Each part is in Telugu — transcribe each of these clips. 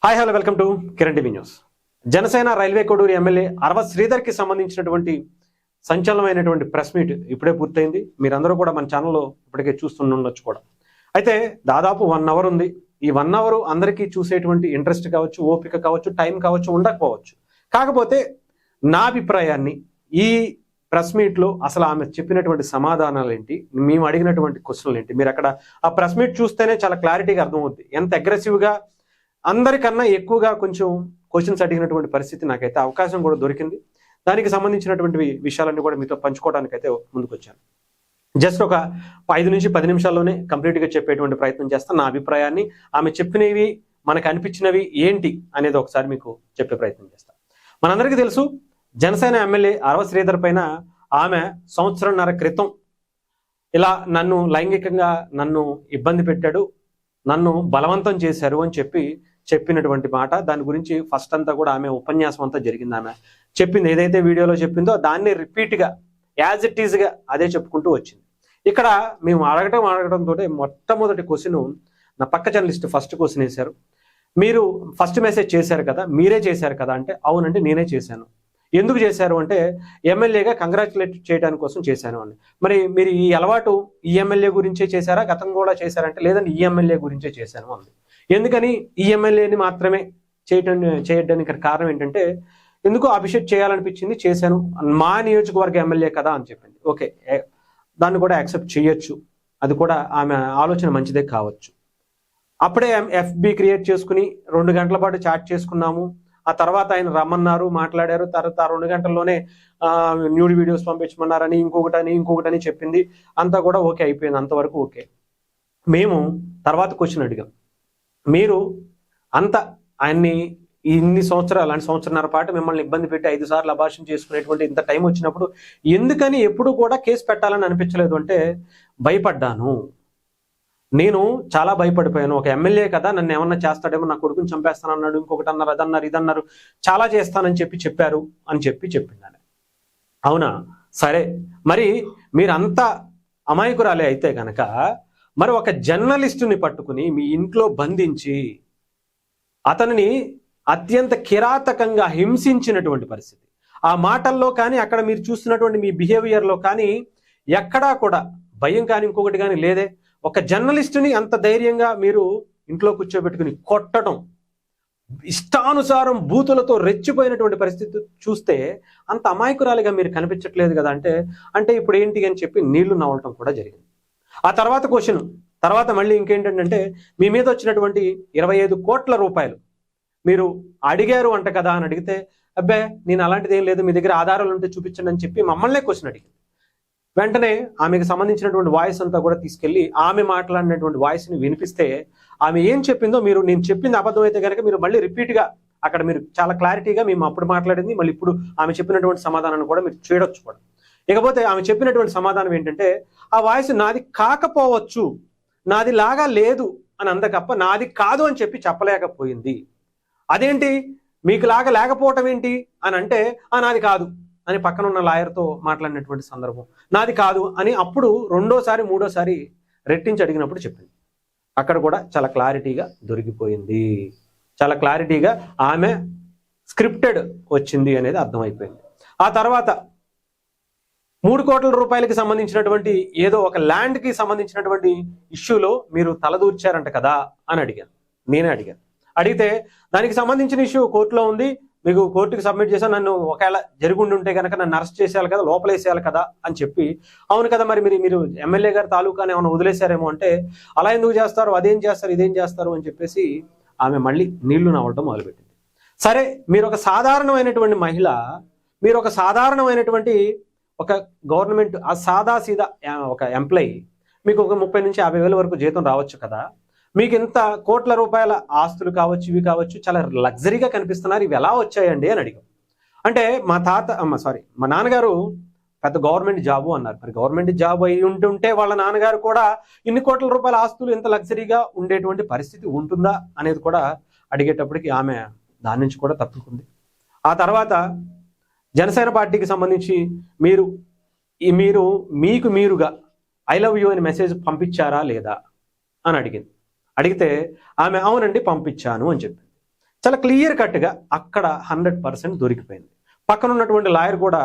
Hi hello welcome to Kiran TV news. Janasena railway Koduru MLA Arava శ్రీధర్కి సంబంధించినటువంటి సంచలనమైనటువంటి ప్రెస్ మీట్ ఇప్పుడే పూర్తయింది. మీరందరూ కూడా మన ఛానల్లో ఇప్పటికే చూస్తుండొచ్చు కూడా. అయితే దాదాపు 1 అవర్ ఉంది. ఈ 1 అవర్ అందరికీ చూసేటువంటి ఇంట్రెస్ట్ కావచ్చు, ఓపిక కావచ్చు, టైం కావచ్చు, ఉండకపోవచ్చు. కాకపోతే నా అభిప్రాయాన్ని ఈ ప్రెస్ మీట్లో అసలు ఆమె చెప్పినటువంటి సమాధానాలు ఏంటి, మేము అడిగినటువంటి క్వశ్చన్లు ఏంటి, మీరు అక్కడ ఆ ప్రెస్ మీట్ చూస్తేనే చాలా క్లారిటీగా అర్థమవుద్ది. ఎంత అగ్రెసివ్గా అందరికన్నా ఎక్కువగా కొంచెం క్వశ్చన్స్ అడిగినటువంటి పరిస్థితి నాకైతే అవకాశం కూడా దొరికింది. దానికి సంబంధించినటువంటి విషయాలన్నీ కూడా మీతో పంచుకోవడానికి అయితే ముందుకు వచ్చాను. జస్ట్ ఒక 5 నుంచి 10 నిమిషాల్లోనే కంప్లీట్గా చెప్పేటువంటి ప్రయత్నం చేస్తాను. నా అభిప్రాయాన్ని, ఆమె చెప్పినవి మనకు అనిపించినవి ఏంటి అనేది ఒకసారి మీకు చెప్పే ప్రయత్నం చేస్తాను. మనందరికీ తెలుసు, జనసేన ఎమ్మెల్యే అరవ శ్రీధర్ పైన ఆమె 1.5 సంవత్సరాల క్రితం ఇలా నన్ను లైంగికంగా ఇబ్బంది పెట్టాడు, నన్ను బలవంతం చేశారు అని చెప్పినటువంటి మాట. దాని గురించి ఫస్ట్ అంతా కూడా ఆమె ఉపన్యాసం అంతా జరిగింది. ఆమె చెప్పింది ఏదైతే వీడియోలో చెప్పిందో దాన్ని రిపీట్గా యాజ్ ఇట్ ఈజ్గా అదే చెప్పుకుంటూ వచ్చింది. ఇక్కడ మేము అడగడంతో మొట్టమొదటి క్వశ్చన్ నా పక్క జర్నలిస్ట్ ఫస్ట్ క్వశ్చన్ వేశారు. మీరు ఫస్ట్ మెసేజ్ చేశారు కదా, మీరే చేశారు కదా అంటే, అవునంటే నేనే చేశాను. ఎందుకు చేశారు అంటే, ఎమ్మెల్యేగా కంగ్రాచులేట్ చేయడానికి కోసం చేశాను అని. మరి మీరు ఈ అలవాటు ఈ ఎమ్మెల్యే గురించే చేశారా, గతం కూడా చేశారంటే, లేదంటే ఈ ఎమ్మెల్యే గురించే చేశాను అంది. ఎందుకని ఈ ఎమ్మెల్యేని మాత్రమే చేయడానికి కారణం ఏంటంటే, ఎందుకు అభిషేక్ చేయాలనిపించింది, చేశాను, మా నియోజకవర్గ ఎమ్మెల్యే కదా అని చెప్పింది. ఓకే, దాన్ని కూడా యాక్సెప్ట్ చేయొచ్చు, అది కూడా ఆమె ఆలోచన మంచిదే కావచ్చు. అప్పుడే ఎఫ్బి క్రియేట్ చేసుకుని 2 గంటల పాటు చాట్ చేసుకున్నాము. ఆ తర్వాత ఆయన రమ్మన్నారు, మాట్లాడారు. తర్వాత 2 గంటల్లోనే న్యూడ్ వీడియోస్ పంపించమన్నారని ఇంకొకటని చెప్పింది. అంతా కూడా ఓకే అయిపోయింది, అంతవరకు ఓకే. మేము తర్వాత క్వశ్చన్ అడిగాం, మీరు అంత ఆయన్ని ఇన్ని సంవత్సరాలు అంటే 1.5 సంవత్సరాల పాటు మిమ్మల్ని ఇబ్బంది పెట్టి 5 సార్లు అబార్షన్ చేసుకునేటువంటి ఇంత టైం వచ్చినప్పుడు ఎందుకని ఎప్పుడు కూడా కేసు పెట్టాలని అనిపించలేదు అంటే, భయపడ్డాను, నేను చాలా భయపడిపోయాను. ఒక ఎమ్మెల్యే కదా, నన్ను ఏమన్నా చేస్తాడేమో, నా కొడుకుని చంపేస్తానన్నాడు, ఇంకొకటి అన్నారు, అదన్నారు, ఇదన్నారు, చాలా చేస్తానని చెప్పారు అని చెప్పింది. అవునా, సరే, మరి మీరంతా అమాయకురాలే అయితే కనుక మరి ఒక జర్నలిస్టుని పట్టుకుని మీ ఇంట్లో బంధించి అతనిని అత్యంత కిరాతకంగా హింసించినటువంటి పరిస్థితి, ఆ మాటల్లో కానీ అక్కడ మీరు చూస్తున్నటువంటి మీ బిహేవియర్లో కానీ ఎక్కడా కూడా భయం కానీ ఇంకొకటి కానీ లేదే. ఒక జర్నలిస్టుని అంత ధైర్యంగా మీరు ఇంట్లో కూర్చోబెట్టుకుని కొట్టడం, ఇష్టానుసారం బూతులతో రెచ్చిపోయినటువంటి పరిస్థితి చూస్తే అంత అమాయకురాలిగా మీరు కనిపించట్లేదు కదా అంటే ఇప్పుడు ఏంటి అని చెప్పి నీళ్లు నవ్వటం కూడా జరిగింది. ఆ తర్వాత క్వశ్చన్ తర్వాత మళ్ళీ ఇంకేంటంటే, మీ మీద వచ్చినటువంటి 25 కోట్ల రూపాయలు మీరు అడిగారు అంట కదా అని అడిగితే, అబ్బే నేను అలాంటిది ఏం లేదు, మీ దగ్గర ఆధారాలు ఉంటే చూపించండి అని చెప్పి మమ్మల్నే క్వశ్చన్ అడిగింది. వెంటనే ఆమెకు సంబంధించినటువంటి వాయిస్ అంతా కూడా తీసుకెళ్లి ఆమె మాట్లాడినటువంటి వాయిస్ని వినిపిస్తే, ఆమె ఏం చెప్పిందో నేను చెప్పింది అబద్ధం అయితే కనుక మీరు మళ్ళీ రిపీట్గా అక్కడ మీరు చాలా క్లారిటీగా మేము అప్పుడు మాట్లాడింది మళ్ళీ ఇప్పుడు ఆమె చెప్పినటువంటి సమాధానాన్ని కూడా మీరు చూడొచ్చు కూడా. ఇకపోతే ఆమె చెప్పినటువంటి సమాధానం ఏంటంటే, ఆ వాయిస్ నాది కాకపోవచ్చు, నాది లాగా లేదు అని అందకప్ప నాది కాదు అని చెప్పలేకపోయింది. అదేంటి మీకు లాగా లేకపోవటం ఏంటి అని అంటే, నాది కాదు అని పక్కన ఉన్న లాయర్తో మాట్లాడినటువంటి సందర్భం, నాది కాదు అని అప్పుడు 2వ, 3వసారి రెట్టించి అడిగినప్పుడు చెప్పింది. అక్కడ కూడా చాలా క్లారిటీగా దొరికిపోయింది, చాలా క్లారిటీగా ఆమె స్క్రిప్టెడ్ వచ్చింది అనేది అర్థమైపోయింది. ఆ తర్వాత 3 కోట్ల రూపాయలకి సంబంధించినటువంటి ఏదో ఒక ల్యాండ్కి సంబంధించినటువంటి ఇష్యూలో మీరు తలదూర్చారంట కదా అని నేనే అడిగాను. అడిగితే దానికి సంబంధించిన ఇష్యూ కోర్టులో ఉంది, మీకు కోర్టుకి సబ్మిట్ చేశాను, నన్ను ఒకవేళ జరుగుండి ఉంటే కనుక నన్ను అరెస్ట్ చేసేయాలి కదా, లోపలేసేయాలి కదా అని చెప్పి, అవును కదా, మరి మీరు ఎమ్మెల్యే గారి తాలూకాని ఏమైనా వదిలేశారేమో అంటే, అలా ఎందుకు చేస్తారు, అదేం చేస్తారు, ఇదేం చేస్తారు అని చెప్పేసి ఆమె మళ్ళీ నీళ్లు నవ్వటం మొదలుపెట్టింది. సరే, మీరు ఒక సాధారణమైనటువంటి మహిళ, మీరు ఒక సాధారణమైనటువంటి ఒక గవర్నమెంట్ ఆ సాదాసీదా ఒక ఎంప్లాయీ, మీకు ఒక 30 నుంచి 50 వేల వరకు జీతం రావచ్చు కదా, మీకు ఇంత కోట్ల రూపాయల ఆస్తులు కావచ్చు, ఇవి కావచ్చు, చాలా లగ్జరీగా కనిపిస్తున్నారు, ఇవి ఎలా వచ్చాయండి అని అడిగాం. అంటే మా నాన్నగారు పెద్ద గవర్నమెంట్ జాబు అన్నారు. మరి గవర్నమెంట్ జాబ్ అయి ఉంటుంటే వాళ్ళ నాన్నగారు కూడా ఇన్ని కోట్ల రూపాయల ఆస్తులు ఇంత లగ్జరీగా ఉండేటువంటి పరిస్థితి ఉంటుందా అనేది కూడా అడిగేటప్పటికి ఆమె దాని నుంచి కూడా తప్పుకుంది. ఆ తర్వాత జనసేన పార్టీకి సంబంధించి మీరుగా ఐ లవ్ యూ అని మెసేజ్ పంపించారా లేదా అని అడిగింది. అడిగితే ఆమె అవునండి పంపించాను అని చెప్పింది. చాలా క్లియర్ కట్గా అక్కడ 100% దొరికిపోయింది. పక్కన ఉన్నటువంటి లాయర్ కూడా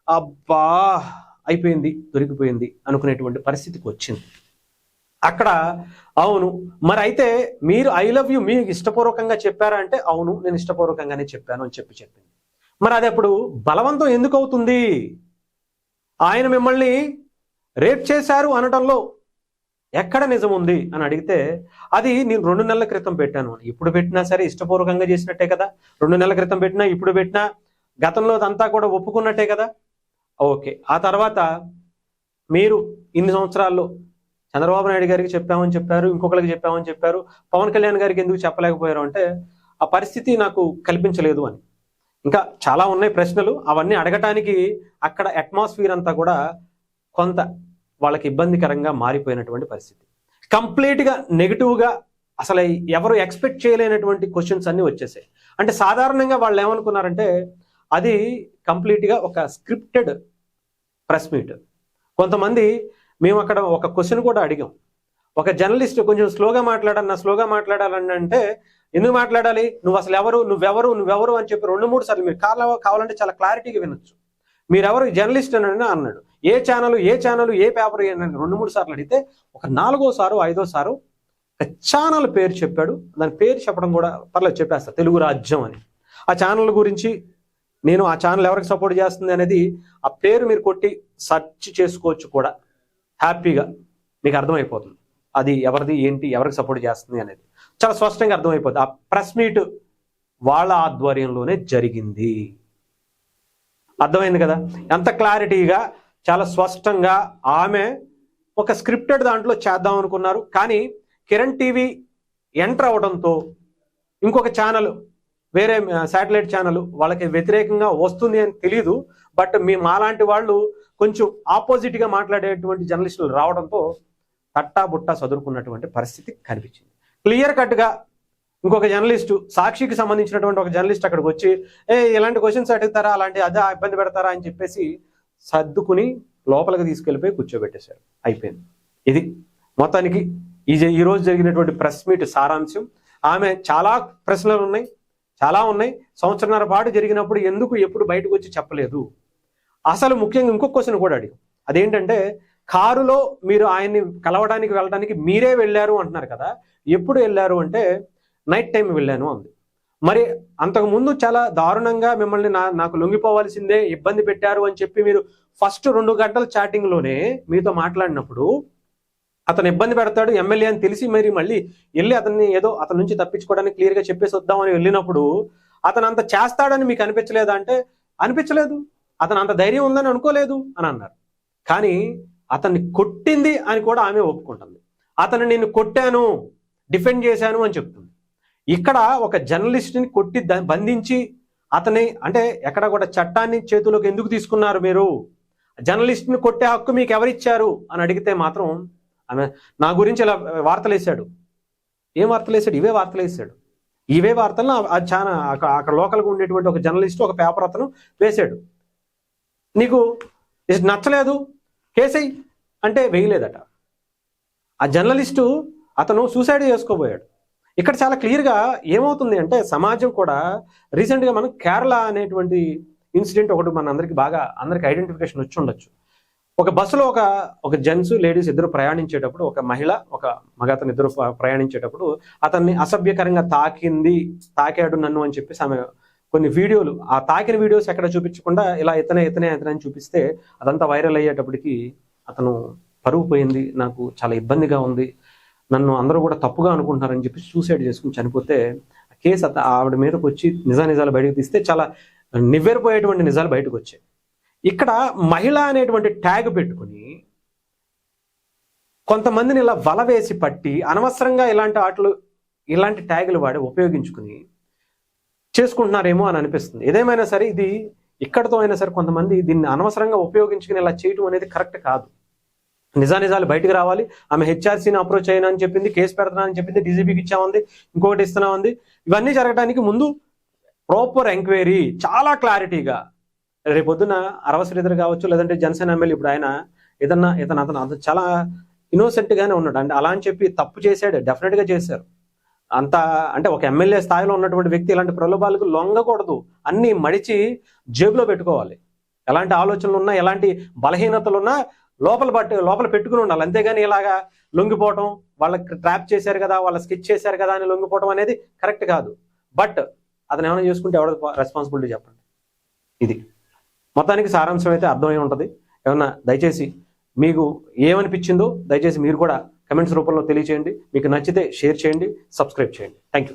అబ్బా అయిపోయింది, దొరికిపోయింది అనుకునేటువంటి పరిస్థితికి వచ్చింది. అక్కడ అవును మరి అయితే మీరు ఐ లవ్ యూ మీకు ఇష్టపూర్వకంగా చెప్పారా అంటే అవును నేను ఇష్టపూర్వకంగానే చెప్పాను అని చెప్పింది. మరి అది అప్పుడు బలవంతం ఎందుకు అవుతుంది? ఆయన మిమ్మల్ని రేప్ చేశారు అనడంలో ఎక్కడ నిజం ఉంది అని అడిగితే అది నేను 2 నెలల క్రితం పెట్టాను అని. ఇప్పుడు పెట్టినా సరే ఇష్టపూర్వకంగా చేసినట్టే కదా. 2 నెలల క్రితం పెట్టినా ఇప్పుడు పెట్టినా గతంలో అదంతా కూడా ఒప్పుకున్నట్టే కదా. ఓకే, ఆ తర్వాత మీరు ఇన్ని సంవత్సరాల్లో చంద్రబాబు నాయుడు గారికి చెప్పామని చెప్పారు, ఇంకొకరికి చెప్పామని చెప్పారు, పవన్ కళ్యాణ్ గారికి ఎందుకు చెప్పలేకపోయారు అంటే ఆ పరిస్థితి నాకు కల్పించలేదు అని. ఇంకా చాలా ఉన్నాయి ప్రశ్నలు, అవన్నీ అడగటానికి అక్కడ అట్మాస్ఫియర్ అంతా కూడా కొంత వాళ్ళకి ఇబ్బందికరంగా మారిపోయినటువంటి పరిస్థితి. కంప్లీట్గా నెగిటివ్గా అసలు ఎవరు ఎక్స్పెక్ట్ చేయలేనటువంటి క్వశ్చన్స్ అన్నీ వచ్చేసాయి. అంటే సాధారణంగా వాళ్ళు ఏమనుకున్నారంటే అది కంప్లీట్గా ఒక స్క్రిప్టెడ్ ప్రెస్ మీట్. కొంతమంది మేము అక్కడ ఒక క్వశ్చన్ కూడా అడిగాం, ఒక జర్నలిస్ట్ కొంచెం స్లోగా మాట్లాడాలని అంటే ఎందుకు మాట్లాడాలి, నువ్వు అసలు నువ్వెవరు అని చెప్పి 2-3 సార్లు మీరు కావాలంటే చాలా క్లారిటీగా వినొచ్చు. మీరెవరు జర్నలిస్ట్ అని అన్నాడు. ఏ ఛానల్ ఏ పేపర్ 2-3 సార్లు అడిగితే ఒక 4వ సారు 5వ సారు ఛానల్ పేరు చెప్పాడు. దాని పేరు చెప్పడం కూడా పర్లేదు చెప్పేస్తా, తెలుగు రాజ్యం అని. ఆ ఛానల్ గురించి నేను ఆ ఛానల్ ఎవరికి సపోర్ట్ చేస్తుంది అనేది ఆ పేరు మీరు కొట్టి సెర్చ్ చేసుకోవచ్చు కూడా, హ్యాపీగా మీకు అర్థమైపోతుంది అది ఎవరిది ఏంటి ఎవరికి సపోర్ట్ చేస్తుంది అనేది చాలా స్పష్టంగా అర్థమైపోతుంది. ఆ ప్రెస్ మీట్ వాళ్ళ ఆధ్వర్యంలోనే జరిగింది. అర్థమైంది కదా ఎంత క్లారిటీగా, చాలా స్పష్టంగా. ఆమె ఒక స్క్రిప్టెడ్ దాంట్లో చేద్దాం అనుకున్నారు, కానీ కిరణ్ టీవీ ఎంటర్ అవడంతో ఇంకొక ఛానల్, వేరే శాటిలైట్ ఛానల్ వాళ్ళకి వ్యతిరేకంగా వస్తుంది అని తెలియదు. బట్ మాలాంటి వాళ్ళు కొంచెం ఆపోజిట్గా మాట్లాడేటువంటి జర్నలిస్టులు రావడంతో తట్టాబుట్టా చదువుకున్నటువంటి పరిస్థితి కనిపించింది. క్లియర్ కట్గా ఇంకొక జర్నలిస్టు, సాక్షికి సంబంధించినటువంటి ఒక జర్నలిస్ట్ అక్కడికి వచ్చి ఇలాంటి క్వశ్చన్స్ అడుగుతారా, అలాంటి అదే ఇబ్బంది పెడతారా అని చెప్పేసి సర్దుకుని లోపలికి తీసుకెళ్ళిపోయి కూర్చోబెట్టేశారు. అయిపోయింది. ఇది మొత్తానికి ఈ రోజు జరిగినటువంటి ప్రెస్ మీట్ సారాంశం. ఆమె చాలా ప్రశ్నలు ఉన్నాయి, చాలా ఉన్నాయి. సంవత్సరన్నర పాటు జరిగినప్పుడు ఎందుకు ఎప్పుడు బయటకు వచ్చి చెప్పలేదు? అసలు ముఖ్యంగా ఇంకొక క్వశ్చన్ కూడా అడిగాం. అదేంటంటే కారులో మీరు ఆయన్ని కలవడానికి వెళ్ళడానికి మీరే వెళ్ళారు అంటున్నారు కదా, ఎప్పుడు వెళ్ళారు అంటే నైట్ టైం వెళ్ళాను అంది. మరి అంతకుముందు చాలా దారుణంగా మిమ్మల్ని నాకు లొంగిపోవాల్సిందే ఇబ్బంది పెట్టారు అని చెప్పి మీరు ఫస్ట్ 2 గంటల చాటింగ్లోనే మీతో మాట్లాడినప్పుడు అతను ఇబ్బంది పెడతాడు ఎమ్మెల్యే అని తెలిసి మరి మళ్ళీ వెళ్ళి అతని నుంచి తప్పించుకోవడానికి క్లియర్గా చెప్పేసి వద్దామని వెళ్ళినప్పుడు అతను అంత చేస్తాడని మీకు అనిపించలేదా అంటే అనిపించలేదు, అతను అంత ధైర్యం ఉందని అనుకోలేదు అని అన్నారు. కానీ అతన్ని కొట్టింది అని కూడా ఆమె ఒప్పుకుంటుంది. అతను నేను కొట్టాను, డిఫెండ్ చేశాను అని చెప్తుంది. ఇక్కడ ఒక జర్నలిస్ట్ని కొట్టి బంధించి అతని అంటే ఎక్కడ కూడా చట్టాన్ని చేతిలోకి ఎందుకు తీసుకున్నారు మీరు? జర్నలిస్ట్ని కొట్టే హక్కు మీకు ఎవరిచ్చారు అని అడిగితే మాత్రం ఆమె నా గురించి ఇలా వార్తలు వేశాడు. ఏం వార్తలు వేశాడు? ఇవే వార్తలను చాలా అక్కడ లోకల్గా ఉండేటువంటి ఒక జర్నలిస్ట్ ఒక పేపర్ అతను వేశాడు. నీకు నచ్చలేదు కేసై అంటే వేయలేదట. ఆ జర్నలిస్టు అతను సూసైడ్ చేసుకోబోయాడు. ఇక్కడ చాలా క్లియర్గా ఏమవుతుంది అంటే సమాజం కూడా రీసెంట్గా మనం కేరళ అనేటువంటి ఇన్సిడెంట్ ఒకటి మన అందరికి ఐడెంటిఫికేషన్ వచ్చి ఉండొచ్చు. ఒక బస్సులో ఒక జెంట్స్ లేడీస్ ఇద్దరు ప్రయాణించేటప్పుడు, ఒక మహిళ ఒక మగతను ఇద్దరు ప్రయాణించేటప్పుడు అతన్ని అసభ్యకరంగా తాకాడు నన్ను అని చెప్పేసి ఆమె కొన్ని వీడియోలు, ఆ తాకిన వీడియోస్ ఎక్కడ చూపించకుండా ఇలా ఇతనే అని చూపిస్తే అదంతా వైరల్ అయ్యేటప్పటికి అతను పరువు పోయింది, నాకు చాలా ఇబ్బందిగా ఉంది, నన్ను అందరూ కూడా తప్పుగా అనుకుంటున్నారని చెప్పి సూసైడ్ చేసుకుని చనిపోతే కేసు ఆవిడ మీదకి వచ్చి నిజాలు బయటకు తీస్తే చాలా నివ్వెరపోయేటువంటి నిజాలు బయటకు వచ్చాయి. ఇక్కడ మహిళ అనేటువంటి ట్యాగ్ పెట్టుకుని కొంతమందిని ఇలా వల వేసి పట్టి అనవసరంగా ఇలాంటి ట్యాగులు వాడి ఉపయోగించుకుని చేసుకుంటున్నారేమో అని అనిపిస్తుంది. ఏదేమైనా సరే ఇది ఇక్కడతో అయినా సరే కొంతమంది దీన్ని అనవసరంగా ఉపయోగించుకుని ఇలా చేయటం అనేది కరెక్ట్ కాదు. నిజాలు బయటకు రావాలి. ఆమె హెచ్ఆర్సీని అప్రోచ్ అయినా అని చెప్పింది, కేసు పెడతానని చెప్పింది, డీజీపీకి ఇచ్చామంది, ఇంకొకటి ఇస్తున్నామంది. ఇవన్నీ జరగడానికి ముందు ప్రాపర్ ఎంక్వైరీ చాలా క్లారిటీగా రేపొద్దున అరవ శ్రీధర్ కావచ్చు, లేదంటే జనసేన ఎమ్మెల్యే ఇప్పుడు ఆయన అతను చాలా ఇన్నోసెంట్ గానే ఉన్నాడు అంటే అలా అని చెప్పి తప్పు చేశాడు, డెఫినెట్ గా చేశారు. అంత అంటే ఒక ఎమ్మెల్యే స్థాయిలో ఉన్నటువంటి వ్యక్తి ఇలాంటి ప్రలోభాలకు లొంగకూడదు. అన్నీ మడిచి జేబులో పెట్టుకోవాలి. ఎలాంటి ఆలోచనలు ఉన్నా, ఎలాంటి బలహీనతలున్నా లోపల పెట్టుకుని ఉండాలి. అంతేగాని ఇలాగా లొంగిపోవటం, వాళ్ళకి ట్రాప్ చేశారు కదా, వాళ్ళ స్కెచ్ చేశారు కదా అని లొంగిపోవటం అనేది కరెక్ట్ కాదు. బట్ అతను ఏమైనా చేసుకుంటే ఎవడ రెస్పాన్సిబిలిటీ చెప్పండి. ఇది మొత్తానికి సారాంశం అయితే అర్థమై ఉంటుంది. ఏమన్నా దయచేసి మీకు ఏమనిపించిందో దయచేసి మీరు కూడా కమెంట్స్ రూపంలో తెలియచేయండి. మీకు నచ్చితే షేర్ చేయండి, సబ్స్క్రైబ్ చేయండి. Thank you.